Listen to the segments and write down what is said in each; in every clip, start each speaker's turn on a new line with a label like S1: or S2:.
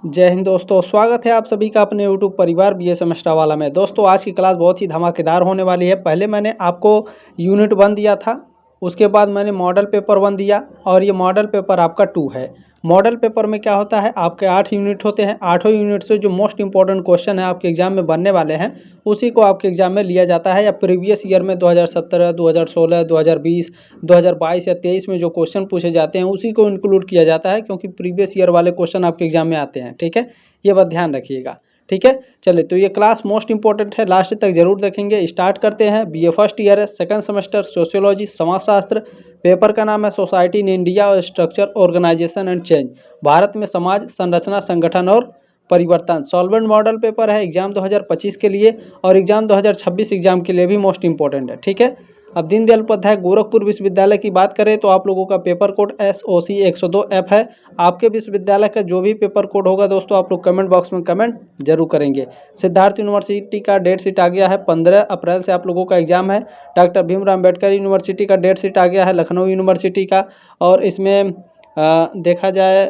S1: जय हिंद दोस्तों, स्वागत है आप सभी का अपने यूट्यूब परिवार बीएस सेमेस्टर वाला में। दोस्तों आज की क्लास बहुत ही धमाकेदार होने वाली है। पहले मैंने आपको यूनिट 1 दिया था, उसके बाद मैंने मॉडल पेपर 1 दिया और ये मॉडल पेपर आपका 2 है। मॉडल पेपर में क्या होता है, आपके 8 यूनिट होते हैं। 8 यूनिट से जो मोस्ट इंपॉर्टेंट क्वेश्चन है आपके एग्जाम में बनने वाले हैं, उसी को आपके एग्जाम में लिया जाता है। या प्रीवियस ईयर में 2017, 2016, 2020, 2022 या 23 में जो क्वेश्चन पूछे जाते हैं उसी को इंक्लूड किया जाता है, क्योंकि प्रीवियस ईयर वाले क्वेश्चन आपके एग्जाम में आते हैं। ठीक है, ये बात ध्यान रखिएगा। ठीक है, चलिए तो ये क्लास मोस्ट इंपॉर्टेंट है, लास्ट तक जरूर देखेंगे। स्टार्ट करते हैं। बीए फर्स्ट ईयर है, सेकंड सेमेस्टर, सोशियोलॉजी समाजशास्त्र। पेपर का नाम है सोसाइटी इन इंडिया और स्ट्रक्चर ऑर्गेनाइजेशन एंड चेंज। भारत में समाज संरचना, संगठन और परिवर्तन। सॉल्वेंट मॉडल पेपर है एग्जाम 2025 के लिए, और एग्जाम 2026 एग्जाम के लिए भी मोस्ट इंपॉर्टेंट है। ठीक है, अब दीनदयाल उपाध्याय गोरखपुर विश्वविद्यालय की बात करें तो आप लोगों का पेपर कोड SOC 102F है। आपके विश्वविद्यालय का जो भी पेपर कोड होगा दोस्तों, आप लोग कमेंट बॉक्स में कमेंट जरूर करेंगे। सिद्धार्थ यूनिवर्सिटी का डेट शीट आ गया है, 15 अप्रैल से आप लोगों का एग्जाम है। डॉक्टर भीमराव अम्बेडकर यूनिवर्सिटी का डेट शीट आ गया है, लखनऊ यूनिवर्सिटी का। और इसमें देखा जाए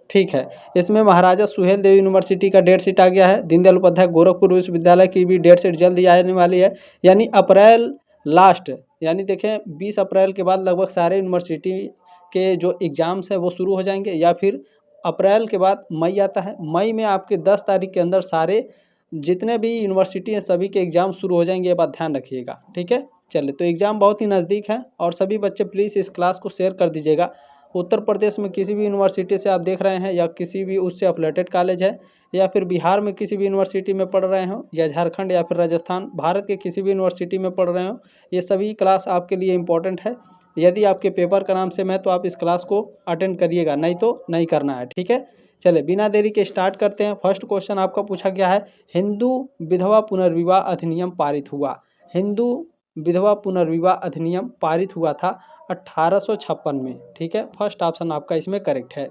S1: ठीक है, इसमें महाराजा सुहेल देव यूनिवर्सिटी का डेट शीट आ गया है। दीनदयाल उपाध्याय गोरखपुर विश्वविद्यालय की भी डेट शीट जल्द ही आने वाली है, यानी अप्रैल लास्ट, यानी देखें 20 अप्रैल के बाद लगभग सारे यूनिवर्सिटी के जो एग्ज़ाम्स है वो शुरू हो जाएंगे। या फिर अप्रैल के बाद मई आता है, मई में आपके 10 तारीख के अंदर सारे जितने भी यूनिवर्सिटी हैं सभी के एग्ज़ाम शुरू हो जाएंगे। ये बात ध्यान रखिएगा। ठीक है, चलिए तो एग्ज़ाम बहुत ही नज़दीक है और सभी बच्चे प्लीज़ इस क्लास को शेयर कर दीजिएगा। उत्तर प्रदेश में किसी भी यूनिवर्सिटी से आप देख रहे हैं, या किसी भी उससे अफिलिएटेड कॉलेज है, या फिर बिहार में किसी भी यूनिवर्सिटी में पढ़ रहे हो, या झारखंड या फिर राजस्थान, भारत के किसी भी यूनिवर्सिटी में पढ़ रहे हो, ये सभी क्लास आपके लिए इम्पोर्टेंट है। यदि आपके पेपर का नाम सेम है तो आप इस क्लास को अटेंड करिएगा, नहीं तो नहीं करना है। ठीक है, चले बिना देरी के स्टार्ट करते हैं। फर्स्ट क्वेश्चन आपका पूछा गया है, हिंदू विधवा पुनर्विवाह अधिनियम पारित हुआ। हिंदू विधवा पुनर्विवाह अधिनियम पारित हुआ था 1856 में। ठीक है, फर्स्ट ऑप्शन आपका इसमें करेक्ट है।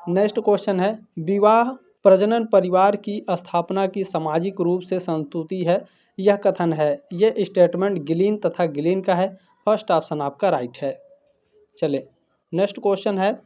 S1: नेक्स्ट क्वेश्चन है, विवाह प्रजनन परिवार की स्थापना की सामाजिक रूप से संस्तुति है, यह कथन है। यह स्टेटमेंट गिलीन तथा गिलीन का है। फर्स्ट ऑप्शन आपका राइट है। चले नेक्स्ट क्वेश्चन है,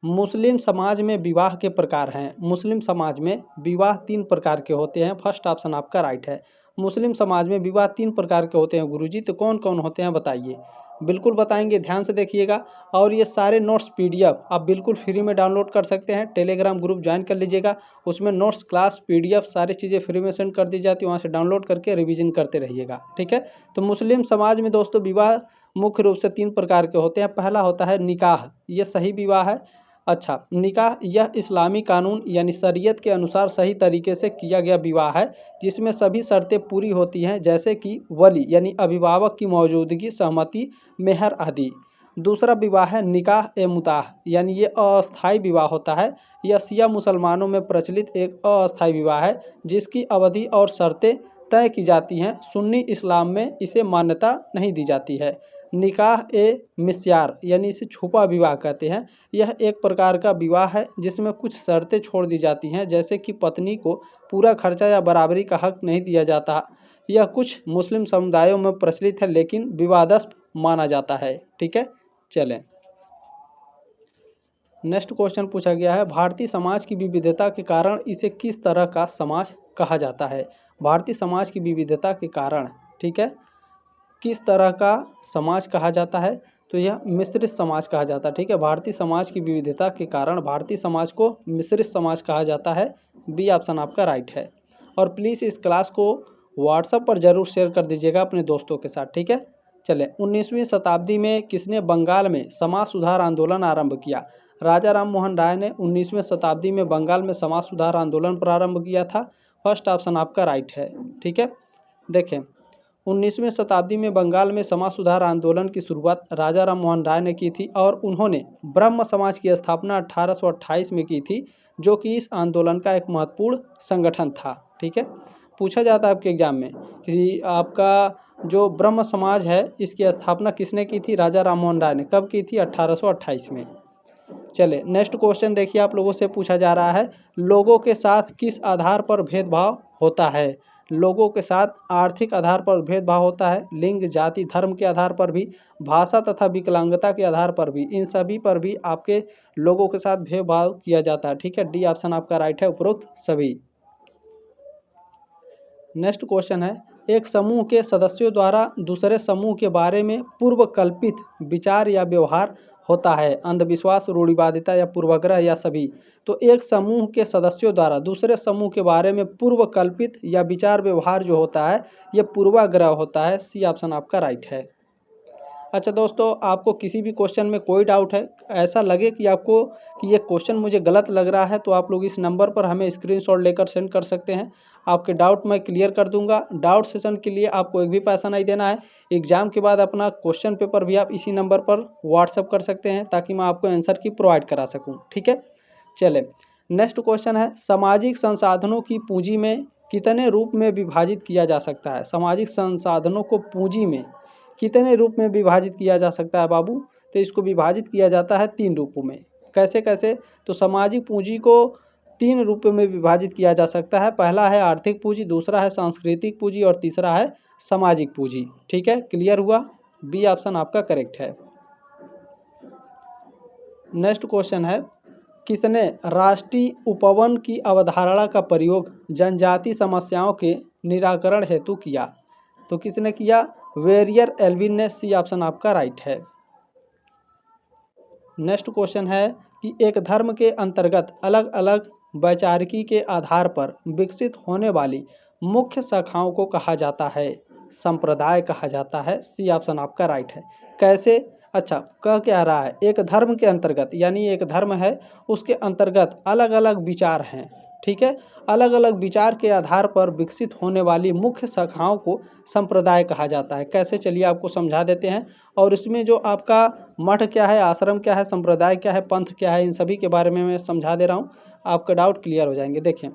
S1: मुस्लिम समाज में विवाह के प्रकार हैं। मुस्लिम समाज में विवाह 3 प्रकार के होते हैं। फर्स्ट ऑप्शन आपका राइट है। मुस्लिम समाज में विवाह 3 प्रकार के होते हैं गुरुजी, तो कौन कौन होते हैं बताइए। बिल्कुल बताएंगे, ध्यान से देखिएगा। और ये सारे नोट्स PDF आप बिल्कुल फ्री में डाउनलोड कर सकते हैं। टेलीग्राम ग्रुप ज्वाइन कर लीजिएगा, उसमें नोट्स, क्लास, PDF सारी चीज़ें फ्री में सेंड कर दी जाती है, वहाँ से डाउनलोड करके रिवीजन करते रहिएगा। ठीक है, तो मुस्लिम समाज में दोस्तों विवाह मुख्य रूप से 3 प्रकार के होते हैं। पहला होता है निकाह, ये सही विवाह है। अच्छा, निकाह यह इस्लामी कानून यानी शरीयत के अनुसार सही तरीके से किया गया विवाह है, जिसमें सभी शर्तें पूरी होती हैं, जैसे कि वली यानी अभिभावक की मौजूदगी, सहमति, मेहर आदि। दूसरा विवाह है निकाह ए मुताह, यानी ये अस्थायी विवाह होता है। यह शिया मुसलमानों में प्रचलित एक अस्थायी विवाह है, जिसकी अवधि और शर्तें तय की जाती हैं। सुन्नी इस्लाम में इसे मान्यता नहीं दी जाती है। निकाह ए मिस्यार यानी इसे छुपा विवाह कहते हैं। यह एक प्रकार का विवाह है जिसमें कुछ शर्तें छोड़ दी जाती हैं, जैसे कि पत्नी को पूरा खर्चा या बराबरी का हक नहीं दिया जाता। यह कुछ मुस्लिम समुदायों में प्रचलित है, लेकिन विवादास्पद माना जाता है। ठीक है, चलें नेक्स्ट क्वेश्चन पूछा गया है, भारतीय समाज की विविधता के कारण इसे किस तरह का समाज कहा जाता है। भारतीय समाज की विविधता के कारण, ठीक है, किस तरह का समाज कहा जाता है, तो यह मिश्रित समाज कहा जाता है। ठीक है, भारतीय समाज की विविधता के कारण भारतीय समाज को मिश्रित समाज कहा जाता है। बी ऑप्शन आपका राइट है। और प्लीज़ इस क्लास को व्हाट्सएप पर ज़रूर शेयर कर दीजिएगा अपने दोस्तों के साथ। ठीक है, चले 19वीं शताब्दी में किसने बंगाल में समाज सुधार आंदोलन आरंभ किया। राजा राम मोहन राय ने 19वीं शताब्दी में बंगाल में समाज सुधार आंदोलन प्रारंभ किया था। फर्स्ट ऑप्शन आपका राइट है। ठीक है, देखें 19वीं शताब्दी में बंगाल में समाज सुधार आंदोलन की शुरुआत राजा राम मोहन राय ने की थी, और उन्होंने ब्रह्म समाज की स्थापना 1828 में की थी, जो कि इस आंदोलन का एक महत्वपूर्ण संगठन था। ठीक है, पूछा जाता है आपके एग्जाम में कि आपका जो ब्रह्म समाज है इसकी स्थापना किसने की थी। राजा राम मोहन राय ने। कब की थी? 1828 में। चले नेक्स्ट क्वेश्चन देखिए, आप लोगों से पूछा जा रहा है, लोगों के साथ किस आधार पर भेदभाव होता है। लोगों के साथ आर्थिक आधार पर भेदभाव होता है, लिंग, जाति, धर्म के आधार पर भी, भाषा तथा विकलांगता के आधार पर भी, इन सभी पर भी आपके लोगों के साथ भेदभाव किया जाता है। ठीक है, डी ऑप्शन आपका राइट है, उपरोक्त सभी। नेक्स्ट क्वेश्चन है, एक समूह के सदस्यों द्वारा दूसरे समूह के बारे में पूर्व कल्पित विचार या व्यवहार होता है, अंधविश्वास, रूढ़िवादिता या पूर्वाग्रह या सभी। तो एक समूह के सदस्यों द्वारा दूसरे समूह के बारे में पूर्व कल्पित या विचार व्यवहार जो होता है ये पूर्वाग्रह होता है। सी ऑप्शन आपका राइट है। अच्छा दोस्तों, आपको किसी भी क्वेश्चन में कोई डाउट है, ऐसा लगे कि आपको कि ये क्वेश्चन मुझे गलत लग रहा है, तो आप लोग इस नंबर पर हमें स्क्रीनशॉट लेकर सेंड कर सकते हैं। आपके डाउट मैं क्लियर कर दूंगा। डाउट सेशन के लिए आपको एक भी पैसा नहीं देना है। एग्ज़ाम के बाद अपना क्वेश्चन पेपर भी आप इसी नंबर पर व्हाट्सअप कर सकते हैं ताकि मैं आपको आंसर की प्रोवाइड करा सकूँ। ठीक है, चले नेक्स्ट क्वेश्चन है, सामाजिक संसाधनों की पूंजी में कितने रूप में विभाजित किया जा सकता है? सामाजिक संसाधनों को पूंजी में कितने रूप में विभाजित किया जा सकता है बाबू? तो इसको विभाजित किया जाता है 3 रूपों में। कैसे कैसे? तो सामाजिक पूंजी को 3 रूपों में विभाजित किया जा सकता है। पहला है आर्थिक पूंजी, दूसरा है सांस्कृतिक पूंजी और तीसरा है सामाजिक पूंजी। ठीक है, क्लियर हुआ? बी ऑप्शन आपका करेक्ट है। नेक्स्ट क्वेश्चन है, किसने राष्ट्रीय उपवन की अवधारणा का प्रयोग जनजाति समस्याओं के निराकरण हेतु किया? तो किसने किया? वेरियर एल्विन ने। सी ऑप्शन आपका राइट है। नेक्स्ट क्वेश्चन है कि एक धर्म के अंतर्गत अलग अलग वैचारिकी के आधार पर विकसित होने वाली मुख्य शाखाओं को कहा जाता है? संप्रदाय कहा जाता है। सी ऑप्शन आपका राइट है। कैसे? अच्छा, कह क्या रहा है, एक धर्म के अंतर्गत, यानी एक धर्म है उसके अंतर्गत अलग अलग विचार हैं। ठीक है, अलग अलग विचार के आधार पर विकसित होने वाली मुख्य शाखाओं को संप्रदाय कहा जाता है। कैसे? चलिए आपको समझा देते हैं। और इसमें जो आपका मठ क्या है, आश्रम क्या है, संप्रदाय क्या है, पंथ क्या है, इन सभी के बारे में मैं समझा दे रहा हूँ, आपका डाउट क्लियर हो जाएंगे। देखें,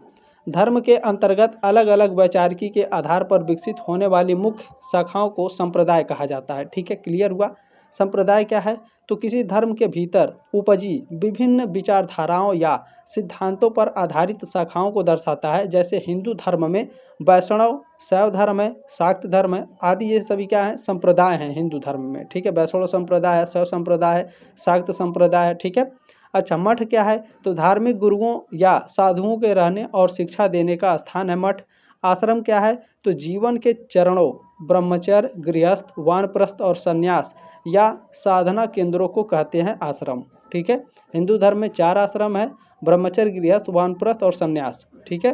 S1: धर्म के अंतर्गत अलग अलग वैचारिकी के आधार पर विकसित होने वाली मुख्य शाखाओं को संप्रदाय कहा जाता है। ठीक है, क्लियर हुआ? संप्रदाय क्या है? तो किसी धर्म के भीतर उपजी विभिन्न विचारधाराओं या सिद्धांतों पर आधारित शाखाओं को दर्शाता है। जैसे हिंदू धर्म में वैष्णव, शैव धर्म है, शाक्त धर्म है आदि, ये सभी क्या है? संप्रदाय हैं हिंदू धर्म में। ठीक है, वैष्णव संप्रदाय है, शैव संप्रदाय है, शाक्त संप्रदाय है। ठीक है। अच्छा, मठ क्या है? तो धार्मिक गुरुओं या साधुओं के रहने और शिक्षा देने का स्थान है मठ। आश्रम क्या है? तो जीवन के चरणों ब्रह्मचर्य, गृहस्थ, वानप्रस्थ और संन्यास या साधना केंद्रों को कहते हैं आश्रम। ठीक है, हिंदू धर्म में 4 आश्रम है, ब्रह्मचर्य, गृहस्थ, वानप्रस्थ और संन्यास। ठीक है।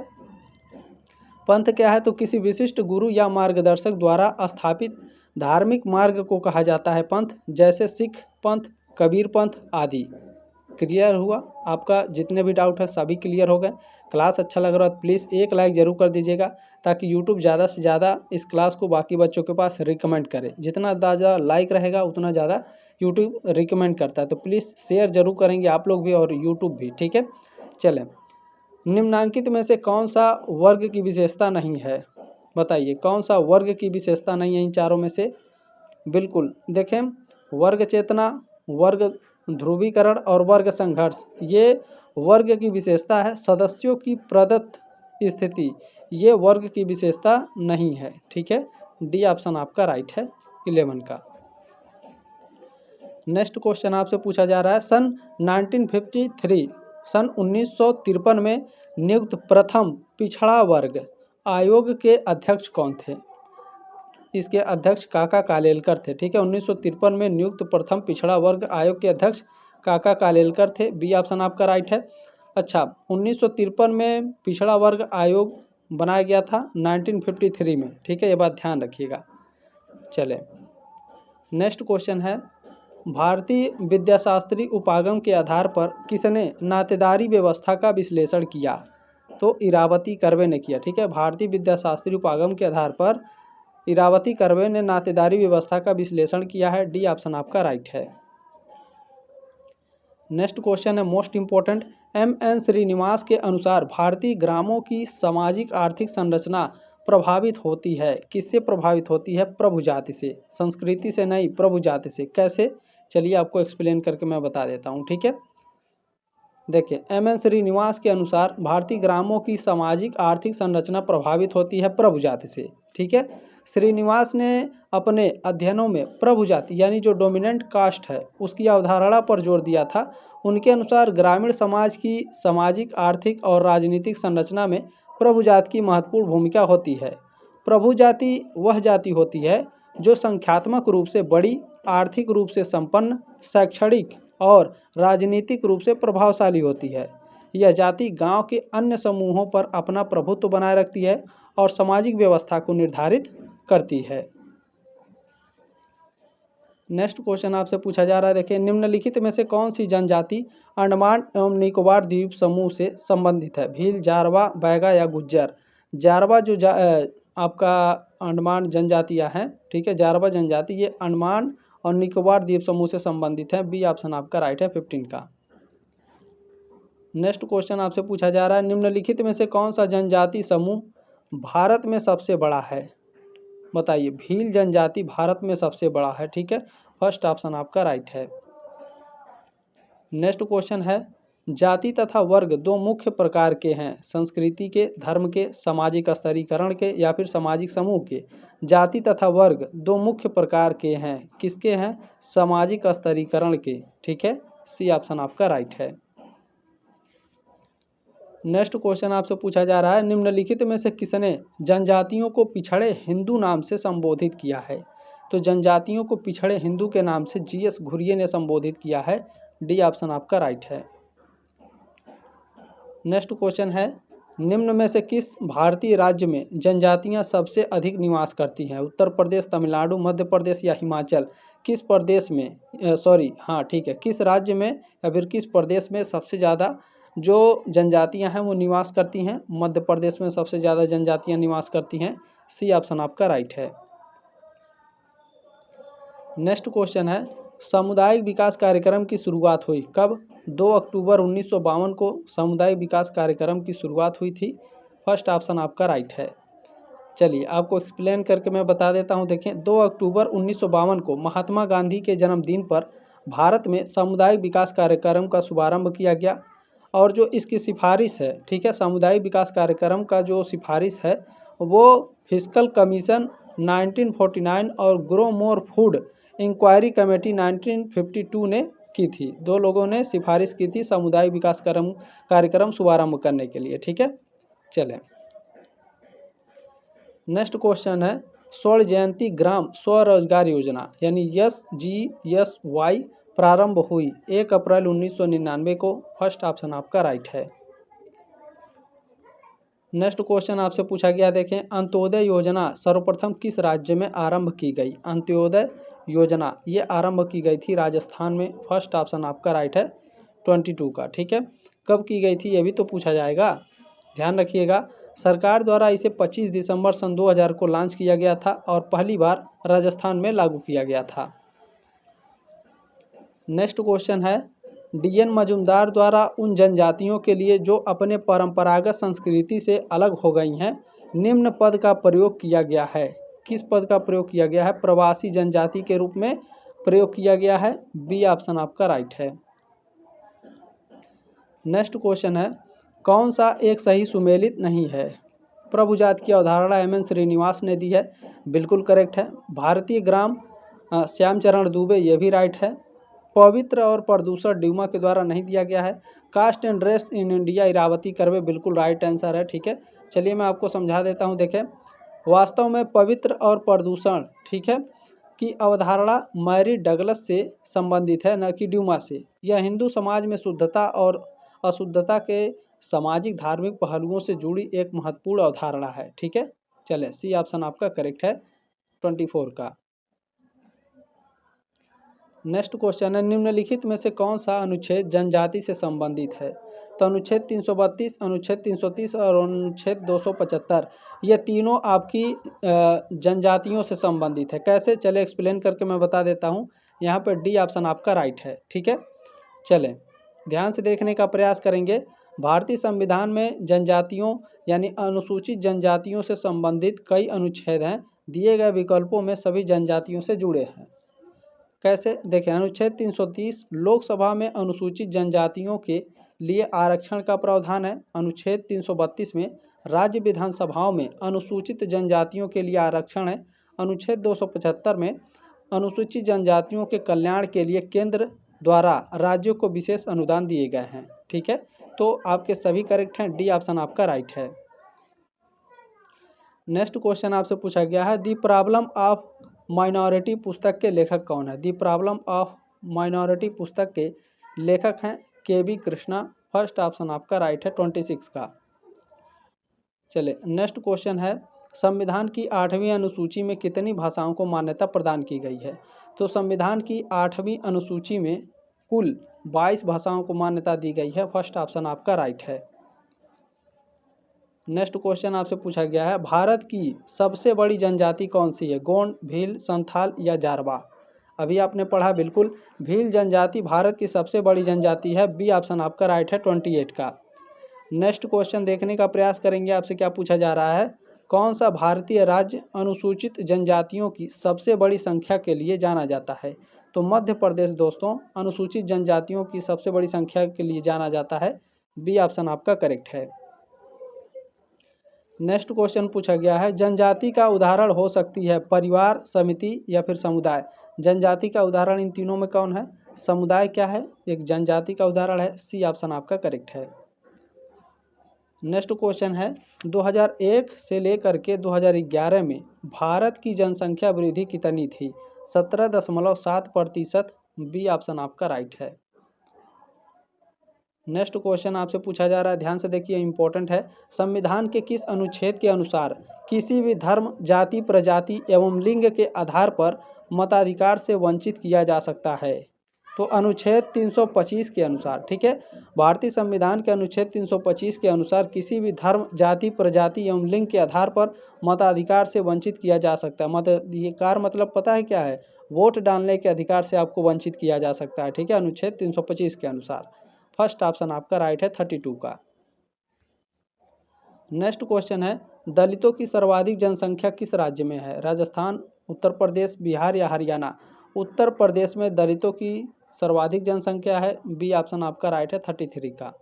S1: पंथ क्या है? तो किसी विशिष्ट गुरु या मार्गदर्शक द्वारा स्थापित धार्मिक मार्ग को कहा जाता है पंथ। जैसे सिख पंथ, कबीर पंथ आदि। क्लियर हुआ? आपका जितने भी डाउट है सभी क्लियर हो गए। क्लास अच्छा लग रहा है प्लीज़ एक लाइक ज़रूर कर दीजिएगा ताकि यूट्यूब ज़्यादा से ज़्यादा इस क्लास को बाकी बच्चों के पास रिकमेंड करे। जितना ज़्यादा लाइक रहेगा उतना ज़्यादा यूट्यूब रिकमेंड करता है, तो प्लीज़ शेयर जरूर करेंगे आप लोग भी और यूट्यूब भी। ठीक है, चलें, निम्नांकित में से कौन सा वर्ग की विशेषता नहीं है? बताइए कौन सा वर्ग की विशेषता नहीं है इन चारों में से? बिल्कुल, देखें, वर्ग चेतना, वर्ग ध्रुवीकरण और वर्ग संघर्ष, ये वर्ग की विशेषता है। सदस्यों की प्रदत्त स्थिति, ये वर्ग की विशेषता नहीं है। ठीक है, डी ऑप्शन आपका राइट है 11 का। नेक्स्ट क्वेश्चन आपसे पूछा जा रहा है, सन 1953 में नियुक्त प्रथम पिछड़ा वर्ग आयोग के अध्यक्ष कौन थे? इसके अध्यक्ष काका कालेलकर थे। ठीक है, 1953 में नियुक्त प्रथम पिछड़ा वर्ग आयोग के अध्यक्ष काका कालेलकर थे। बी ऑप्शन आपका राइट है। अच्छा, 1953 में पिछड़ा वर्ग आयोग बनाया गया था 1953 में। ठीक है, ये बात ध्यान रखिएगा। चले, नेक्स्ट क्वेश्चन है, भारतीय विद्याशास्त्री उपागम के आधार पर किसने नातेदारी व्यवस्था का विश्लेषण किया? तो इरावती कर्वे ने किया। ठीक है, भारतीय विद्याशास्त्री उपागम के आधार पर इरावती कर्वे ने नातेदारी व्यवस्था का विश्लेषण किया है। डी ऑप्शन आपका राइट है। नेक्स्ट क्वेश्चन है मोस्ट इंपॉर्टेंट, एम.एन. श्रीनिवास के अनुसार भारतीय ग्रामों की सामाजिक आर्थिक संरचना प्रभावित होती है, किससे प्रभावित होती है? प्रभु जाति से, संस्कृति से नहीं, प्रभु जाति से। कैसे? चलिए आपको एक्सप्लेन करके मैं बता देता हूँ। ठीक है, देखिए एम.एन. श्रीनिवास के अनुसार भारतीय ग्रामों की सामाजिक आर्थिक संरचना प्रभावित होती है प्रभु जाति से। ठीक है, श्रीनिवास ने अपने अध्ययनों में प्रभु जाति यानी जो डोमिनेंट कास्ट है उसकी अवधारणा पर जोर दिया था। उनके अनुसार ग्रामीण समाज की सामाजिक आर्थिक और राजनीतिक संरचना में प्रभु जाति की महत्वपूर्ण भूमिका होती है। प्रभु जाति वह जाति होती है जो संख्यात्मक रूप से बड़ी, आर्थिक रूप से संपन्न, शैक्षणिक और राजनीतिक रूप से प्रभावशाली होती है। यह जाति गांव के अन्य समूहों पर अपना प्रभुत्व बनाए रखती है और सामाजिक व्यवस्था को निर्धारित करती है। नेक्स्ट क्वेश्चन आपसे पूछा जा रहा है, देखिए निम्नलिखित में से कौन सी जनजाति अंडमान एवं निकोबार द्वीप समूह से संबंधित है? भील, जारवा, बैगा या गुज्जर? जारवा जो आपका अंडमान जनजातियां हैं, ठीक है, जारवा जनजाति ये अंडमान और निकोबार द्वीप समूह से संबंधित है। बी ऑप्शन आपका राइट है 15 का। नेक्स्ट क्वेश्चन आपसे पूछा जा रहा है, निम्नलिखित में से कौन सा जनजाति समूह भारत में सबसे बड़ा है? बताइए। भील जनजाति भारत में सबसे बड़ा है। ठीक है, फर्स्ट ऑप्शन आपका राइट है। नेक्स्ट क्वेश्चन है, जाति तथा वर्ग दो मुख्य प्रकार के हैं, संस्कृति के, धर्म के, सामाजिक स्तरीकरण के या फिर सामाजिक समूह के। जाति तथा वर्ग दो मुख्य प्रकार के हैं, किसके हैं? सामाजिक स्तरीकरण के। ठीक है, सी ऑप्शन आपका राइट है। नेक्स्ट क्वेश्चन आपसे पूछा जा रहा है, निम्नलिखित में से किसने जनजातियों को पिछड़े हिंदू नाम से संबोधित किया है? तो जनजातियों को पिछड़े हिंदू के नाम से जी.एस. घुरिये ने संबोधित किया है। डी ऑप्शन आपका राइट है। नेक्स्ट क्वेश्चन है, निम्न में से किस भारतीय राज्य में जनजातियां सबसे अधिक निवास करती हैं? उत्तर प्रदेश, तमिलनाडु, मध्य प्रदेश या हिमाचल? किस प्रदेश में किस राज्य में या फिर किस प्रदेश में सबसे ज़्यादा जो जनजातियां हैं वो निवास करती हैं? मध्य प्रदेश में सबसे ज़्यादा जनजातियां निवास करती हैं। सी ऑप्शन आपका राइट है। नेक्स्ट क्वेश्चन है, सामुदायिक विकास कार्यक्रम की शुरुआत हुई कब? 2 अक्टूबर 1952 को सामुदायिक विकास कार्यक्रम की शुरुआत हुई थी। फर्स्ट ऑप्शन आपका राइट है। चलिए आपको एक्सप्लेन करके मैं बता देता हूं। देखिए 2 अक्टूबर 1952 को महात्मा गांधी के जन्मदिन पर भारत में सामुदायिक विकास कार्यक्रम का शुभारंभ किया गया और जो इसकी सिफारिश है, ठीक है, सामुदायिक विकास कार्यक्रम का जो सिफारिश है वो फिस्कल कमीशन 1949 और grow more food inquiry committee 1952 ने की थी। दो लोगों ने सिफारिश की थी सामुदायिक विकास कार्यक्रम शुभारंभ करने के लिए। ठीक है, चलें नेक्स्ट क्वेश्चन है, स्वर्ण जयंती ग्राम स्वरोजगार योजना यानी SGSY प्रारंभ हुई 1 अप्रैल 1999 को। फर्स्ट ऑप्शन आपका राइट है। नेक्स्ट क्वेश्चन आपसे पूछा गया, देखें अंत्योदय योजना सर्वप्रथम किस राज्य में आरंभ की गई? अंत्योदय योजना ये आरंभ की गई थी राजस्थान में। फर्स्ट ऑप्शन आपका राइट है 22 का। ठीक है, कब की गई थी ये भी तो पूछा जाएगा, ध्यान रखिएगा। सरकार द्वारा इसे 25 दिसंबर सन 2000 को लॉन्च किया गया था और पहली बार राजस्थान में लागू किया गया था। नेक्स्ट क्वेश्चन है, DN मजुमदार द्वारा उन जनजातियों के लिए जो अपने परंपरागत संस्कृति से अलग हो गई हैं निम्न पद का प्रयोग किया गया है। किस पद का प्रयोग किया गया है? प्रवासी जनजाति के रूप में प्रयोग किया गया है। बी ऑप्शन आपका राइट है। नेक्स्ट क्वेश्चन है, कौन सा एक सही सुमेलित नहीं है? प्रभु जाति की अवधारणा M.N. श्रीनिवास ने दी है, बिल्कुल करेक्ट है। भारतीय ग्राम श्यामचरण दुबे, ये भी राइट है। पवित्र और प्रदूषण ड्यूमा के द्वारा नहीं दिया गया है। Caste and race in India Irawati Karve, बिल्कुल राइट आंसर है। ठीक है, चलिए मैं आपको समझा देता हूँ। देखें वास्तव में पवित्र और प्रदूषण, ठीक है, की अवधारणा मैरी डगलस से संबंधित है, न कि ड्यूमा से। यह हिंदू समाज में शुद्धता और अशुद्धता के सामाजिक धार्मिक पहलुओं से जुड़ी एक महत्वपूर्ण अवधारणा है। ठीक है, चले सी ऑप्शन आपका करेक्ट है 24 का। नेक्स्ट क्वेश्चन है, निम्नलिखित में से कौन सा अनुच्छेद जनजाति से संबंधित है? तो अनुच्छेद 332, अनुच्छेद 330 और अनुच्छेद 275 ये तीनों आपकी जनजातियों से संबंधित है। कैसे, चले एक्सप्लेन करके मैं बता देता हूँ। यहाँ पर डी ऑप्शन आपका राइट है। ठीक है, चलें ध्यान से देखने का प्रयास करेंगे। भारतीय संविधान में जनजातियों यानी अनुसूचित जनजातियों से संबंधित कई अनुच्छेद हैं। दिए गए विकल्पों में सभी जनजातियों से जुड़े हैं। कैसे, देखें अनुच्छेद 330 लोकसभा में अनुसूचित जनजातियों के लिए आरक्षण का प्रावधान है। अनुच्छेद 332 में राज्य विधानसभाओं में अनुसूचित जनजातियों के लिए आरक्षण है। अनुच्छेद 275 में अनुसूचित जनजातियों के कल्याण के लिए केंद्र द्वारा राज्यों को विशेष अनुदान दिए गए हैं। ठीक है, तो आपके सभी करेक्ट हैं, डी ऑप्शन आपका राइट है। नेक्स्ट क्वेश्चन आपसे पूछा गया है, दी प्रॉब्लम ऑफ माइनॉरिटी पुस्तक के लेखक कौन है? दी प्रॉब्लम ऑफ माइनॉरिटी पुस्तक के लेखक हैं के.बी. कृष्णा। फर्स्ट ऑप्शन आपका राइट है 26 का। चलिए नेक्स्ट क्वेश्चन है, संविधान की 8वीं अनुसूची में कितनी भाषाओं को मान्यता प्रदान की गई है? तो संविधान की 8वीं अनुसूची में कुल 22 भाषाओं को मान्यता दी गई है। फर्स्ट ऑप्शन आपका राइट है। नेक्स्ट क्वेश्चन आपसे पूछा गया है, भारत की सबसे बड़ी जनजाति कौन सी है? गोंड, भील, संथाल या जारवा? अभी आपने पढ़ा बिल्कुल, भील जनजाति भारत की सबसे बड़ी जनजाति है। बी ऑप्शन आपका राइट है 28 का। नेक्स्ट क्वेश्चन देखने का प्रयास करेंगे, आपसे क्या पूछा जा रहा है, कौन सा भारतीय राज्य अनुसूचित जनजातियों की सबसे बड़ी संख्या के लिए जाना जाता है? तो मध्य प्रदेश दोस्तों अनुसूचित जनजातियों की सबसे बड़ी संख्या के लिए जाना जाता है। बी ऑप्शन आपका करेक्ट है। नेक्स्ट क्वेश्चन पूछा गया है, जनजाति का उदाहरण हो सकती है परिवार, समिति या फिर समुदाय? जनजाति का उदाहरण इन तीनों में कौन है? समुदाय क्या है? एक जनजाति का उदाहरण है। सी ऑप्शन आपका करेक्ट है। नेक्स्ट क्वेश्चन है, 2001 से लेकर के 2011 में भारत की जनसंख्या वृद्धि कितनी थी? 17.7%। बी ऑप्शन आपका राइट है। नेक्स्ट क्वेश्चन आपसे पूछा जा रहा है, ध्यान से देखिए, इंपॉर्टेंट है, संविधान के किस अनुच्छेद के अनुसार किसी भी धर्म, जाति, प्रजाति एवं लिंग के आधार पर मताधिकार से वंचित किया जा सकता है? तो अनुच्छेद 325 के अनुसार। ठीक है, भारतीय संविधान के अनुच्छेद 325 के अनुसार किसी भी धर्म, जाति, प्रजाति एवं लिंग के आधार पर मताधिकार से वंचित किया जा सकता है। मताधिकार मतलब पता है क्या है? वोट डालने के अधिकार से आपको वंचित किया जा सकता है। ठीक है, अनुच्छेद 325 के अनुसार। फर्स्ट ऑप्शन आपका राइट है 32 का। नेक्स्ट क्वेश्चन है, दलितों की सर्वाधिक जनसंख्या किस राज्य में है? राजस्थान, उत्तर प्रदेश, बिहार या हरियाणा? उत्तर प्रदेश में दलितों की सर्वाधिक जनसंख्या है। बी ऑप्शन आपका राइट है 33 का।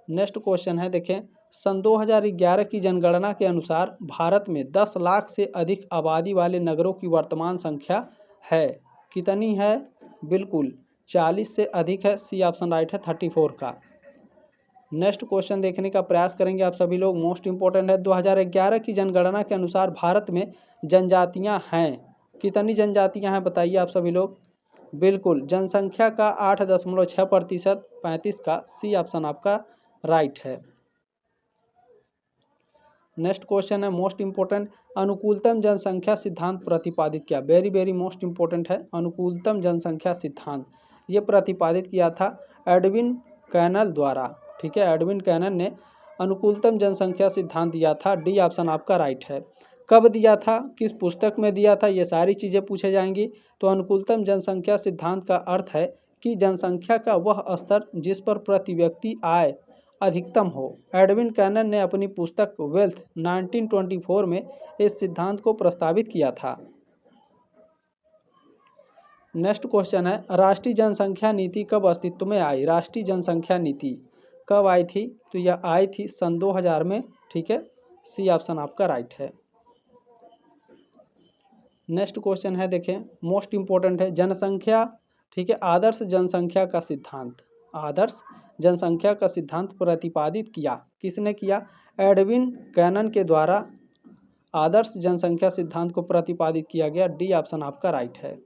S1: नेक्स्ट क्वेश्चन है, देखें, सन 2011 की जनगणना के अनुसार भारत में 10 लाख से अधिक आबादी वाले नगरों की वर्तमान संख्या है। कितनी है? बिल्कुल 40 से अधिक है। सी ऑप्शन राइट है 34 का। नेक्स्ट क्वेश्चन देखने का प्रयास करेंगे आप सभी लोग, मोस्ट इंपॉर्टेंट है, 2011 की जनगणना के अनुसार भारत में जनजातियां हैं। कितनी जनजातियां हैं बताइए आप सभी लोग? बिल्कुल जनसंख्या का 8.6%, 35 का। सी ऑप्शन आपका राइट है। नेक्स्ट क्वेश्चन है, मोस्ट इंपॉर्टेंट, अनुकूलतम जनसंख्या सिद्धांत प्रतिपादित किया? वेरी वेरी मोस्ट इंपॉर्टेंट है, अनुकूलतम जनसंख्या सिद्धांत ये प्रतिपादित किया था एडविन कैनल द्वारा। ठीक है, एडविन कैनल ने अनुकूलतम जनसंख्या सिद्धांत दिया था। डी ऑप्शन आपका राइट है। कब दिया था, किस पुस्तक में दिया था, ये सारी चीज़ें पूछे जाएंगी। तो अनुकूलतम जनसंख्या सिद्धांत का अर्थ है कि जनसंख्या का वह स्तर जिस पर प्रति व्यक्ति आय अधिकतम हो। एडविन कैनन ने अपनी पुस्तक वेल्थ 1924 में इस सिद्धांत को प्रस्तावित किया था। नेक्स्ट क्वेश्चन है, राष्ट्रीय जनसंख्या नीति कब अस्तित्व में आई? राष्ट्रीय जनसंख्या नीति कब आई थी? तो यह आई थी सन 2000 में। ठीक है, सी ऑप्शन आपका राइट है। नेक्स्ट क्वेश्चन है, देखें, मोस्ट इंपॉर्टेंट है, जनसंख्या, ठीक है, आदर्श जनसंख्या का सिद्धांत, आदर्श जनसंख्या का सिद्धांत प्रतिपादित किया किसने किया? एडविन कैनन के द्वारा आदर्श जनसंख्या सिद्धांत को प्रतिपादित किया गया। डी ऑप्शन आपका राइट है।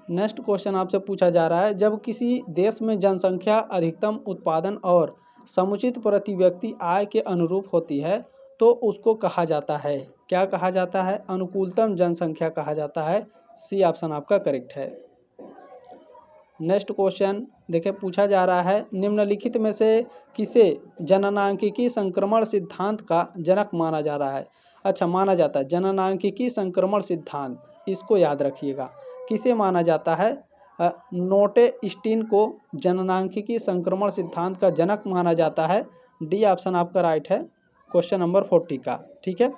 S1: नेक्स्ट क्वेश्चन आपसे पूछा जा रहा है, जब किसी देश में जनसंख्या अधिकतम उत्पादन और समुचित प्रति व्यक्ति आय के अनुरूप होती है तो उसको कहा जाता है, क्या कहा जाता है? अनुकूलतम जनसंख्या कहा जाता है। सी ऑप्शन आपका करेक्ट है। नेक्स्ट क्वेश्चन देखिए, पूछा जा रहा है, निम्नलिखित में से किसे जननांकिकी संक्रमण सिद्धांत का जनक माना जा रहा है? अच्छा, माना जाता है जननांकिकी संक्रमण सिद्धांत, इसको याद रखिएगा। किसे माना जाता है? नोटेस्टीन को जननांकिकी संक्रमण सिद्धांत का जनक माना जाता है। डी ऑप्शन आपका राइट है, क्वेश्चन नंबर 40 का। ठीक है,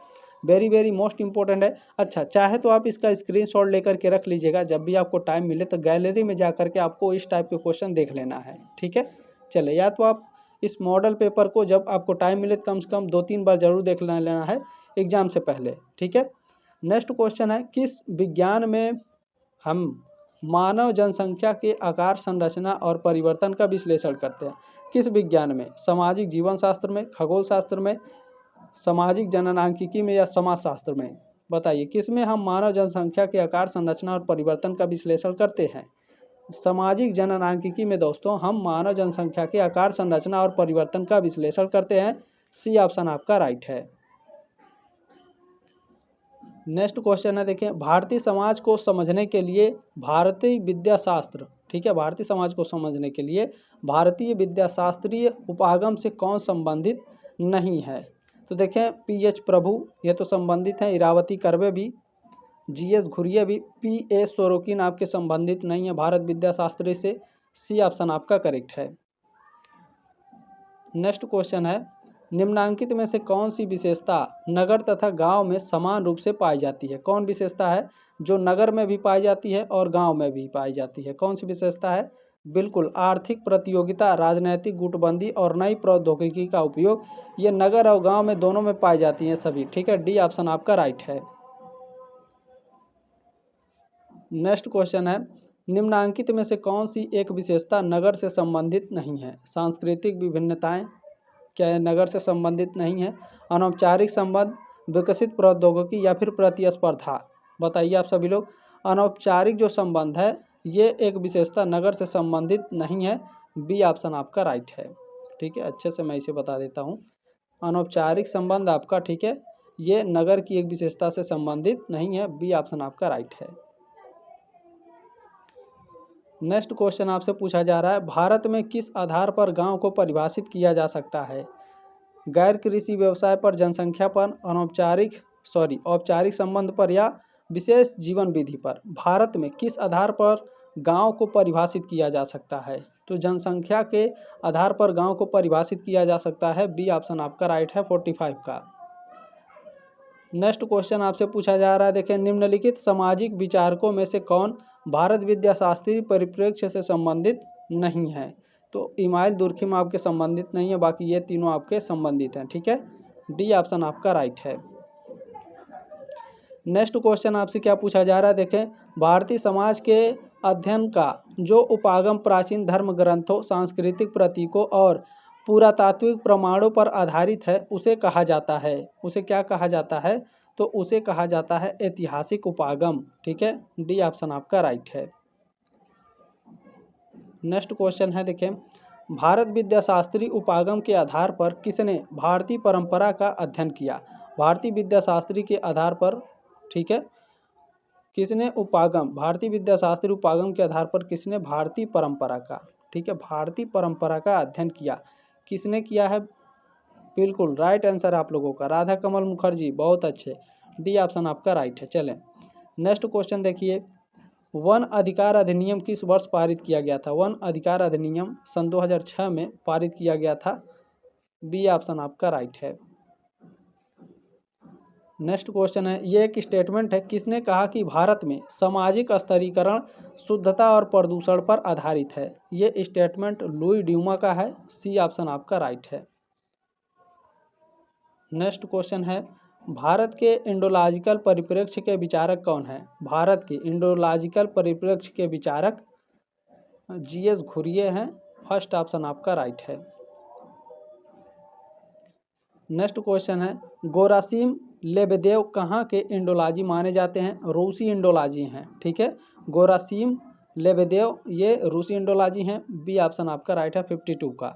S1: वेरी वेरी मोस्ट इंपॉर्टेंट है। अच्छा, चाहे तो आप इसका स्क्रीनशॉट लेकर के रख लीजिएगा, जब भी आपको टाइम मिले तो गैलरी में जा कर के आपको इस टाइप के क्वेश्चन देख लेना है, ठीक है। चले, या तो आप इस मॉडल पेपर को जब आपको टाइम मिले तो कम से कम 2-3 बार जरूर देख लेना है एग्जाम से पहले, ठीक है। नेक्स्ट क्वेश्चन है, किस विज्ञान में हम मानव जनसंख्या के आकार, संरचना और परिवर्तन का विश्लेषण करते हैं? किस विज्ञान में? सामाजिक जीवन शास्त्र में, खगोल शास्त्र में, सामाजिक जननांकिकी में या समाज शास्त्र में? बताइए, किस में हम मानव जनसंख्या के आकार, संरचना और परिवर्तन का विश्लेषण करते हैं? सामाजिक जननांकिकी में दोस्तों हम मानव जनसंख्या के आकार, संरचना और परिवर्तन का विश्लेषण करते हैं। सी ऑप्शन आपका राइट है। नेक्स्ट क्वेश्चन है, देखिए, भारतीय समाज को समझने के लिए भारतीय विद्याशास्त्र, ठीक है, भारतीय समाज को समझने के लिए भारतीय विद्याशास्त्रीय उपागम से कौन संबंधित नहीं है? तो देखें, पीएच प्रभु ये तो संबंधित हैं, इरावती कर्वे भी, जीएस घुरिये भी, पीए सोरोकिन आपके संबंधित नहीं है भारत विद्याशास्त्री से। सी ऑप्शन आपका करेक्ट है। नेक्स्ट क्वेश्चन है, निम्नांकित में से कौन सी विशेषता नगर तथा गांव में समान रूप से पाई जाती है? कौन विशेषता है जो नगर में भी पाई जाती है और गांव में भी पाई जाती है? कौन सी विशेषता है? बिल्कुल, आर्थिक प्रतियोगिता, राजनैतिक गुटबंदी और नई प्रौद्योगिकी का उपयोग। ये नगर और गांव में दोनों में पाई जाती हैं सभी, ठीक है। डी ऑप्शन आपका राइट है। नेक्स्ट क्वेश्चन है, निम्नांकित में से कौन सी एक विशेषता नगर से संबंधित नहीं है? सांस्कृतिक विभिन्नताएं क्या नगर से संबंधित नहीं है? अनौपचारिक संबंध, विकसित प्रौद्योगिकी या फिर प्रतिस्पर्धा? बताइए आप सभी लोग। अनौपचारिक जो संबंध है ये एक विशेषता नगर से संबंधित नहीं है। बी ऑप्शन आपका राइट है, ठीक है। अच्छे से मैं इसे बता देता हूँ। अनौपचारिक संबंध आपका, ठीक है, ये नगर की एक विशेषता से संबंधित नहीं है। बी ऑप्शन आपका राइट है। नेक्स्ट क्वेश्चन आपसे पूछा जा रहा है, भारत में किस आधार पर गांव को परिभाषित किया जा सकता है? गैर कृषि व्यवसाय पर, जनसंख्या पर, औपचारिक संबंध पर या विशेष जीवन विधि पर? भारत में किस आधार पर गांव को परिभाषित किया जा सकता है? तो जनसंख्या के आधार पर गांव को परिभाषित किया जा सकता है। बी ऑप्शन आपका राइट है, 45 का। नेक्स्ट क्वेश्चन आपसे पूछा जा रहा है, देखिए, निम्नलिखित सामाजिक विचारकों में से कौन भारत विद्याशास्त्री परिप्रेक्ष्य से संबंधित नहीं है? तो इमाइल दुर्खिम आपके संबंधित नहीं है, बाकी ये तीनों आपके संबंधित हैं, ठीक है। डी ऑप्शन आपका राइट है। नेक्स्ट क्वेश्चन आपसे क्या पूछा जा रहा है, देखें, भारतीय समाज के अध्ययन का जो उपागम प्राचीन धर्म ग्रंथों, सांस्कृतिक प्रतीकों और पुरातात्विक प्रमाणों पर आधारित है उसे कहा जाता है। उसे क्या कहा जाता है? तो उसे कहा जाता है ऐतिहासिक उपागम, ठीक है। डी ऑप्शन आपका राइट है। नेक्स्ट क्वेश्चन है, देखें, भारत विद्याशास्त्री उपागम के आधार पर किसने भारतीय परंपरा का अध्ययन किया? भारतीय विद्याशास्त्री के आधार पर, ठीक है, किसने भारतीय विद्याशास्त्री उपागम के आधार पर किसने भारतीय परंपरा का, ठीक है, भारतीय परंपरा का अध्ययन किया? किसने किया है? बिल्कुल राइट आंसर आप लोगों का राधा कमल मुखर्जी, बहुत अच्छे। डी ऑप्शन आपका राइट है। चलें, नेक्स्ट क्वेश्चन देखिए, वन अधिकार अधिनियम किस वर्ष पारित किया गया था? वन अधिकार अधिनियम सन 2006 में पारित किया गया था। बी ऑप्शन आपका राइट है। नेक्स्ट क्वेश्चन है, ये एक स्टेटमेंट है, किसने कहा कि भारत में सामाजिक स्तरीकरण शुद्धता और प्रदूषण पर आधारित है? ये स्टेटमेंट लुई ड्यूमा का है। सी ऑप्शन आपका राइट है। नेक्स्ट क्वेश्चन है, भारत के इंडोलॉजिकल परिप्रेक्ष्य के विचारक कौन है? भारत के इंडोलॉजिकल परिप्रेक्ष्य के विचारक जीएस घुरिये हैं। फर्स्ट ऑप्शन आपका राइट है। नेक्स्ट क्वेश्चन है, गोरासिम लेबेदेव कहाँ के इंडोलॉजी माने जाते हैं? रूसी इंडोलॉजी हैं, ठीक है। गोरासिम लेबेदेव ये रूसी इंडोलॉजी हैं। बी ऑप्शन आपका राइट है, 52 का।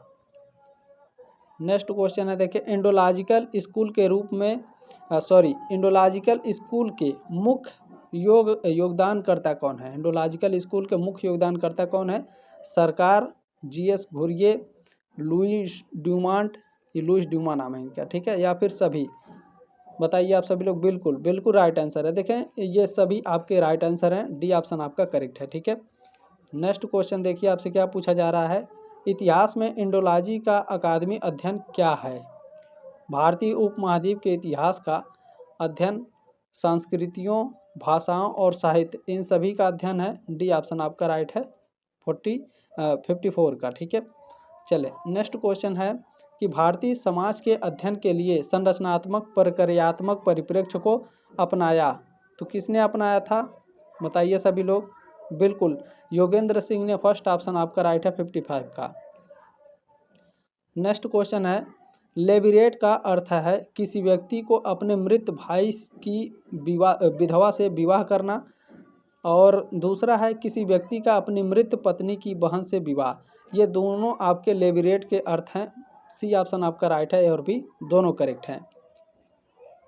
S1: नेक्स्ट क्वेश्चन है, देखिए, इंडोलॉजिकल स्कूल के रूप में इंडोलॉजिकल स्कूल के मुख्य योगदानकर्ता कौन है? इंडोलॉजिकल स्कूल के मुख्य योगदानकर्ता कौन है? सरकार, जीएस घुरिये, लुईस ड्यूमा नाम है इनका, ठीक है, या फिर सभी? बताइए आप सभी लोग। बिल्कुल बिल्कुल राइट आंसर है। देखें, ये सभी आपके राइट आंसर हैं। डी ऑप्शन आपका करेक्ट है, ठीक है। नेक्स्ट क्वेश्चन देखिए, आपसे क्या पूछा जा रहा है, इतिहास में इंडोलॉजी का अकादमी अध्ययन क्या है? भारतीय उपमहाद्वीप के इतिहास का अध्ययन, संस्कृतियों, भाषाओं और साहित्य, इन सभी का अध्ययन है। डी ऑप्शन आपका राइट है 54 का। ठीक है, चले नेक्स्ट क्वेश्चन है कि भारतीय समाज के अध्ययन के लिए संरचनात्मक प्रक्रियात्मक परिप्रेक्ष्य को अपनाया, तो किसने अपनाया था बताइए सभी लोग। बिल्कुल योगेंद्र सिंह ने, फर्स्ट ऑप्शन आपका राइट है 55 का। नेक्स्ट क्वेश्चन है लेबिरेट का अर्थ है किसी व्यक्ति को अपने मृत भाई की विधवा से विवाह करना, और दूसरा है किसी व्यक्ति का अपनी मृत पत्नी की बहन से विवाह। ये दोनों आपके लेबिरेट के अर्थ हैं। सी ऑप्शन आपका राइट है, ए और बी दोनों करेक्ट हैं।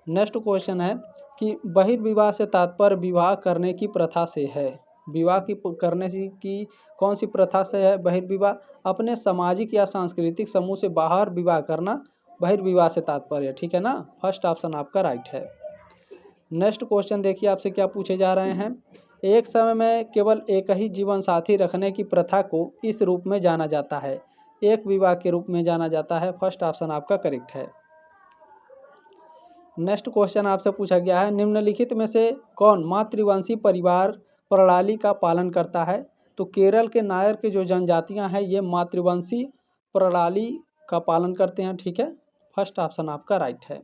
S1: नेक्स्ट क्वेश्चन है कि बहिर्विवाह से तात्पर्य विवाह करने की प्रथा से है। विवाह की करने की कौन सी प्रथा से है बहिर्विवाह? अपने सामाजिक या सांस्कृतिक समूह से बाहर विवाह करना बहिर्विवाह से तात्पर्य, ठीक है ना। फर्स्ट ऑप्शन आपका राइट है। नेक्स्ट क्वेश्चन देखिए आपसे क्या पूछे जा रहे हैं। एक समय में केवल एक ही जीवन साथी रखने की प्रथा को इस रूप में जाना जाता है, एक विवाह के रूप में जाना जाता है। फर्स्ट ऑप्शन आपका करेक्ट है। नेक्स्ट क्वेश्चन आपसे पूछा गया है निम्नलिखित में से कौन मातृवंशी परिवार प्रणाली का पालन करता है? तो केरल के नायर के जो जनजातियां हैं ये मातृवंशी प्रणाली का पालन करते हैं, ठीक है। फर्स्ट ऑप्शन आपका राइट है।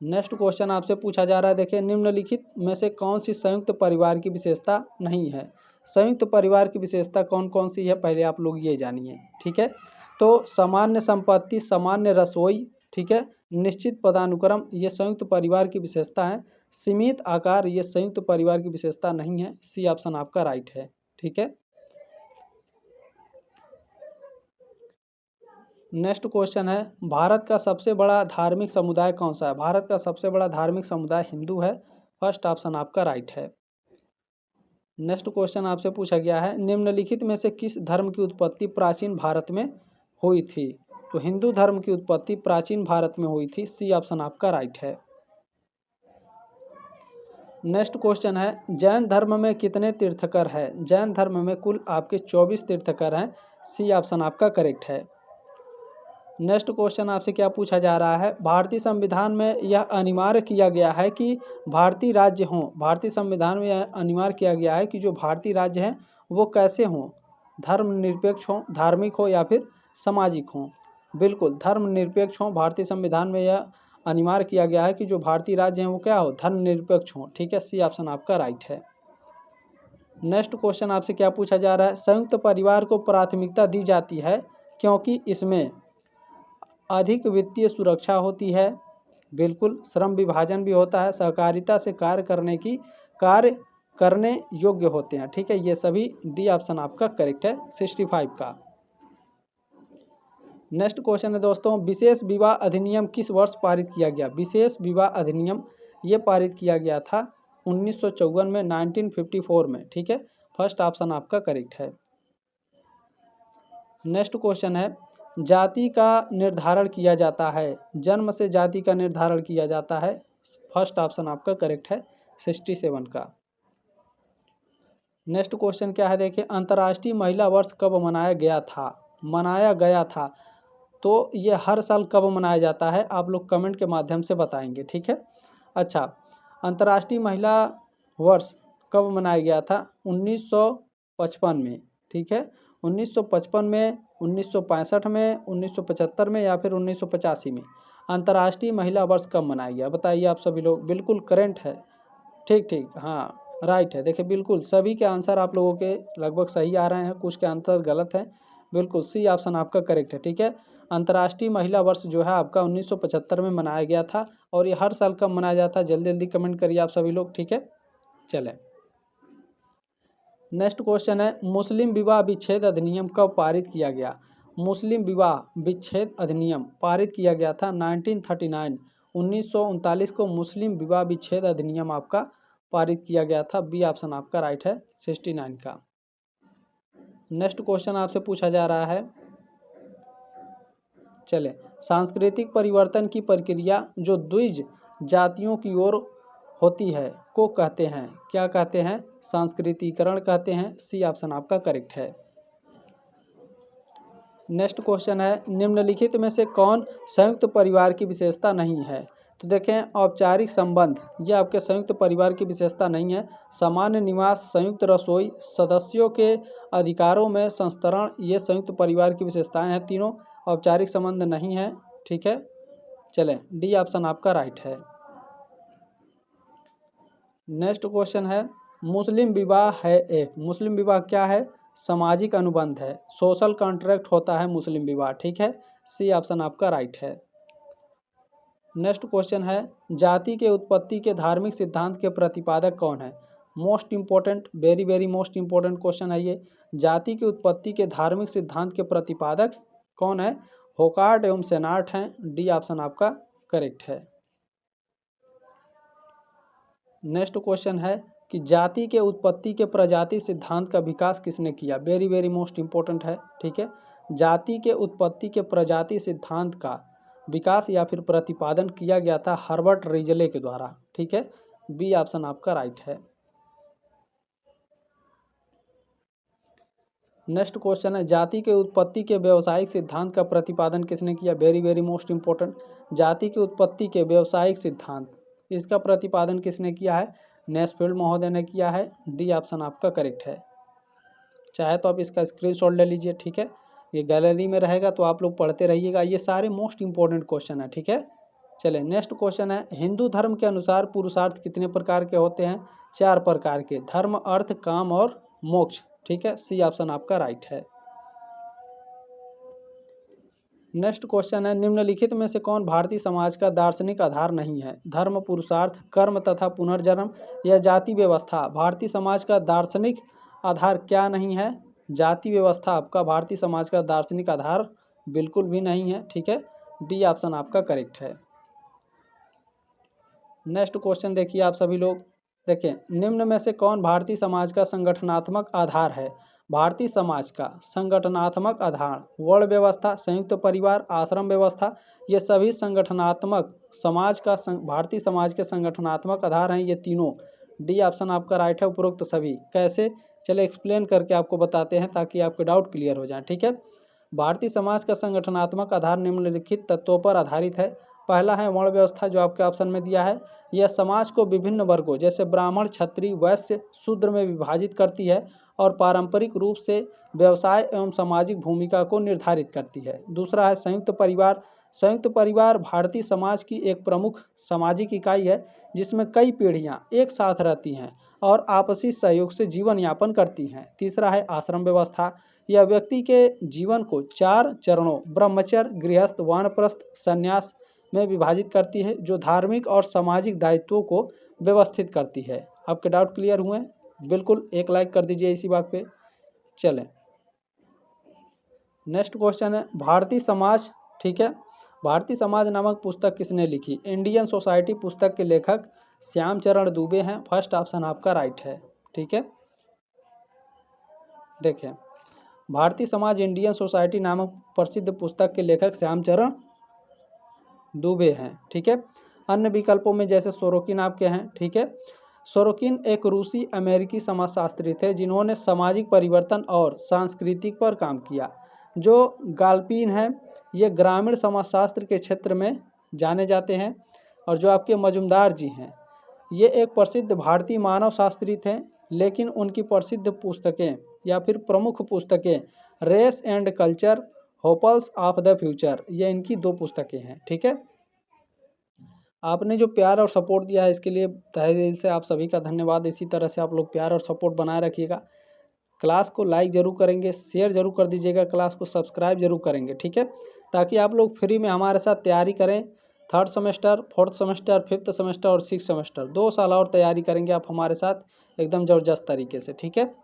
S1: नेक्स्ट क्वेश्चन आपसे पूछा जा रहा है, देखिए निम्नलिखित में से कौन सी संयुक्त परिवार की विशेषता नहीं है? संयुक्त परिवार की विशेषता कौन कौन सी है पहले आप लोग ये जानिए, ठीक है। तो सामान्य संपत्ति, सामान्य रसोई, ठीक है, निश्चित पदानुक्रम, ये संयुक्त परिवार की विशेषता है। सीमित आकार, ये संयुक्त परिवार की विशेषता नहीं है। सी ऑप्शन आपका राइट है, ठीक है। नेक्स्ट क्वेश्चन है भारत का सबसे बड़ा धार्मिक समुदाय कौन सा है? भारत का सबसे बड़ा धार्मिक समुदाय हिंदू है। फर्स्ट ऑप्शन आपका राइट है। नेक्स्ट क्वेश्चन आपसे पूछा गया है निम्नलिखित में से किस धर्म की उत्पत्ति प्राचीन भारत में हुई थी? तो हिंदू धर्म की उत्पत्ति प्राचीन भारत में हुई थी। सी ऑप्शन आपका राइट है। नेक्स्ट क्वेश्चन है जैन धर्म में कितने तीर्थकर है? जैन धर्म में कुल आपके 24 तीर्थकर हैं। सी ऑप्शन आपका करेक्ट है। नेक्स्ट क्वेश्चन आपसे क्या पूछा जा रहा है भारतीय संविधान में यह अनिवार्य किया गया है कि भारतीय राज्य हों। भारतीय संविधान में यह अनिवार्य किया गया है कि जो भारतीय राज्य हैं वो कैसे हों? धर्मनिरपेक्ष हों, धार्मिक हो या फिर सामाजिक हों? बिल्कुल धर्मनिरपेक्ष हों। भारतीय संविधान में यह अनिवार्य किया गया है कि जो भारतीय राज्य हैं वो क्या हो? धर्मनिरपेक्ष हों, ठीक है। सी ऑप्शन आपका राइट है। नेक्स्ट क्वेश्चन आपसे क्या पूछा जा रहा है संयुक्त परिवार को प्राथमिकता दी जाती है क्योंकि इसमें अधिक वित्तीय सुरक्षा होती है। बिल्कुल श्रम विभाजन भी होता है, सहकारिता से कार्य करने योग्य होते हैं, ठीक है। ये सभी डी ऑप्शन आपका करेक्ट है 65 का। नेक्स्ट क्वेश्चन है दोस्तों विशेष विवाह अधिनियम किस वर्ष पारित किया गया? विशेष विवाह अधिनियम ये पारित किया गया था 1954 में, 1954 में, ठीक है। फर्स्ट ऑप्शन आपका करेक्ट है। नेक्स्ट क्वेश्चन है जाति का निर्धारण किया जाता है, जन्म से जाति का निर्धारण किया जाता है। फर्स्ट ऑप्शन आपका करेक्ट है 67 का। नेक्स्ट क्वेश्चन क्या है देखिए अंतर्राष्ट्रीय महिला वर्ष कब मनाया गया था? तो ये हर साल कब मनाया जाता है आप लोग कमेंट के माध्यम से बताएंगे, ठीक है। अच्छा अंतर्राष्ट्रीय महिला वर्ष कब मनाया गया था? 1955 में, ठीक है। 1955 में, 1965 में, 1975 में या फिर 1985 में अंतर्राष्ट्रीय महिला वर्ष कब मनाया गया बताइए आप सभी लोग। बिल्कुल करेंट है, ठीक, हाँ राइट है। देखिए बिल्कुल सभी के आंसर आप लोगों के लगभग सही आ रहे हैं, कुछ के आंसर गलत हैं। बिल्कुल सी ऑप्शन आपका करेक्ट है, ठीक है। अंतर्राष्ट्रीय महिला वर्ष जो है आपका 1975 में मनाया गया था और ये हर साल कब मनाया जाता है जल्दी जल्दी कमेंट करिए आप सभी लोग, ठीक है। चलें नेक्स्ट क्वेश्चन है मुस्लिम विवाह विच्छेद अधिनियम कब पारित किया गया? मुस्लिम विवाह विच्छेद अधिनियम पारित किया गया था 1939 1939 को मुस्लिम विवाह विच्छेद अधिनियम आपका पारित किया गया था। बी ऑप्शन आपका राइट है 69 का। नेक्स्ट क्वेश्चन आपसे पूछा जा रहा है चले सांस्कृतिक परिवर्तन की प्रक्रिया जो द्विज जातियों की ओर होती है को कहते हैं, क्या कहते हैं? सांस्कृतिकरण कहते हैं। सी ऑप्शन आपका करेक्ट है। नेक्स्ट क्वेश्चन है निम्नलिखित में से कौन संयुक्त परिवार की विशेषता नहीं है? तो देखें औपचारिक संबंध ये आपके संयुक्त परिवार की विशेषता नहीं है। सामान्य निवास, संयुक्त रसोई, सदस्यों के अधिकारों में संस्तरण ये संयुक्त परिवार की विशेषताएं हैं। तीनों औपचारिक संबंध नहीं है। ठीक है, चलें डी ऑप्शन आपका राइट है। नेक्स्ट क्वेश्चन है मुस्लिम विवाह है एक। मुस्लिम विवाह क्या है? सामाजिक अनुबंध है, सोशल कॉन्ट्रैक्ट होता है मुस्लिम विवाह। ठीक है, सी ऑप्शन आपका राइट है। नेक्स्ट क्वेश्चन है जाति के उत्पत्ति के धार्मिक सिद्धांत के प्रतिपादक कौन है? Most important, very very most important question है ये। जाति की उत्पत्ति के धार्मिक सिद्धांत के प्रतिपादक कौन है? होकार्ट एवं सेनार्ट हैं। डी ऑप्शन आपका करेक्ट है। नेक्स्ट क्वेश्चन है कि जाति के उत्पत्ति के प्रजाति सिद्धांत का विकास किसने किया? वेरी वेरी मोस्ट इंपॉर्टेंट है। ठीक है, जाति के उत्पत्ति के प्रजाति सिद्धांत का विकास या फिर प्रतिपादन किया गया था हर्बर्ट रिजले के द्वारा। ठीक है, बी ऑप्शन आपका राइट है। नेक्स्ट क्वेश्चन है जाति के उत्पत्ति के व्यावसायिक सिद्धांत का प्रतिपादन किसने किया? वेरी वेरी मोस्ट इंपॉर्टेंट, जाति की उत्पत्ति के व्यावसायिक सिद्धांत इसका प्रतिपादन किसने किया है? नेस्फील्ड महोदय ने किया है। डी ऑप्शन आपका करेक्ट है। चाहे तो आप इसका स्क्रीनशॉट ले लीजिए। ठीक है, ये गैलरी में रहेगा तो आप लोग पढ़ते रहिएगा, ये सारे मोस्ट इंपॉर्टेंट क्वेश्चन है। ठीक है, चले नेक्स्ट क्वेश्चन है हिंदू धर्म के अनुसार पुरुषार्थ कितने प्रकार के होते हैं? 4 प्रकार के, धर्म, अर्थ, काम और मोक्ष। ठीक है, सी ऑप्शन आपका राइट है। नेक्स्ट क्वेश्चन है निम्नलिखित में से कौन भारतीय समाज का दार्शनिक आधार नहीं है? धर्म, पुरुषार्थ, कर्म तथा पुनर्जन्म या जाति व्यवस्था भारतीय समाज का दार्शनिक आधार क्या नहीं है? जाति व्यवस्था आपका भारतीय समाज का दार्शनिक आधार बिल्कुल भी नहीं है। ठीक है, डी ऑप्शन आपका करेक्ट है। नेक्स्ट क्वेश्चन देखिए आप सभी लोग, देखें निम्न में से कौन भारतीय समाज का संगठनात्मक आधार है? भारतीय समाज का संगठनात्मक आधार वर्ण व्यवस्था, संयुक्त परिवार, आश्रम व्यवस्था ये सभी संगठनात्मक समाज का भारतीय समाज के संगठनात्मक आधार हैं ये तीनों। डी ऑप्शन आपका राइट है। उपरोक्त सभी कैसे, चले एक्सप्लेन करके आपको बताते हैं ताकि आपके डाउट क्लियर हो जाए। ठीक है, भारतीय समाज का संगठनात्मक आधार निम्नलिखित तत्वों पर आधारित है। पहला है वर्ण व्यवस्था जो आपके ऑप्शन में दिया है। यह समाज को विभिन्न वर्गों जैसे ब्राह्मण, क्षत्रिय, वैश्य, शूद्र में विभाजित करती है और पारंपरिक रूप से व्यवसाय एवं सामाजिक भूमिका को निर्धारित करती है। दूसरा है संयुक्त परिवार। संयुक्त परिवार भारतीय समाज की एक प्रमुख सामाजिक इकाई है जिसमें कई पीढ़ियां एक साथ रहती हैं और आपसी सहयोग से जीवन यापन करती हैं। तीसरा है आश्रम व्यवस्था। यह व्यक्ति के जीवन को 4 चरणों ब्रह्मचर्य, गृहस्थ, वानप्रस्थ, संन्यास में विभाजित करती है जो धार्मिक और सामाजिक दायित्वों को व्यवस्थित करती है। आपके डाउट क्लियर हुए? बिल्कुल, एक लाइक कर दीजिए इसी बात पे। चलें नेक्स्ट क्वेश्चन है भारतीय समाज। ठीक है, भारतीय समाज नामक पुस्तक किसने लिखी? इंडियन सोसाइटी पुस्तक के लेखक श्याम चरण दुबे हैं। फर्स्ट ऑप्शन आपका राइट है। ठीक है, देखें भारतीय समाज इंडियन सोसाइटी नामक प्रसिद्ध पुस्तक के लेखक श्याम चरण दुबे हैं। ठीक है, अन्य विकल्पों में जैसे सोरोकिन आपके हैं। ठीक है, सोरोकिन एक रूसी अमेरिकी समाजशास्त्री थे जिन्होंने सामाजिक परिवर्तन और सांस्कृतिक पर काम किया। जो गाल्पिन है ये ग्रामीण समाजशास्त्र के क्षेत्र में जाने जाते हैं। और जो आपके मजुमदार जी हैं ये एक प्रसिद्ध भारतीय मानव शास्त्री थे, लेकिन उनकी प्रसिद्ध पुस्तकें या फिर प्रमुख पुस्तकें race and culture, hopes of the future ये इनकी 2 पुस्तकें हैं। ठीक है, आपने जो प्यार और सपोर्ट दिया है इसके लिए तहे दिल से आप सभी का धन्यवाद। इसी तरह से आप लोग प्यार और सपोर्ट बनाए रखिएगा। क्लास को लाइक ज़रूर करेंगे, शेयर ज़रूर कर दीजिएगा, क्लास को सब्सक्राइब जरूर करेंगे। ठीक है, ताकि आप लोग फ्री में हमारे साथ तैयारी करें। 3rd semester, 4th semester, 5th semester और 6th सेमेस्टर 2 साल और तैयारी करेंगे आप हमारे साथ एकदम ज़बरदस्त तरीके से। ठीक है,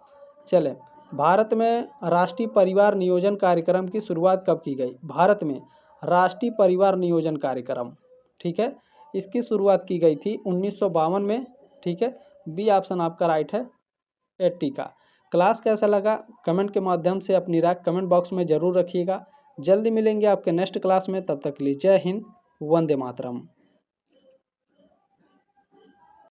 S1: चलें भारत में राष्ट्रीय परिवार नियोजन कार्यक्रम की शुरुआत कब की गई? भारत में राष्ट्रीय परिवार नियोजन कार्यक्रम, ठीक है, इसकी शुरुआत की गई थी 1952 में। ठीक है, बी ऑप्शन आपका राइट है 80 का। क्लास कैसा लगा कमेंट के माध्यम से अपनी राय कमेंट बॉक्स में ज़रूर रखिएगा। जल्दी मिलेंगे आपके नेक्स्ट क्लास में, तब तक के लिए जय हिंद, वंदे मातरम।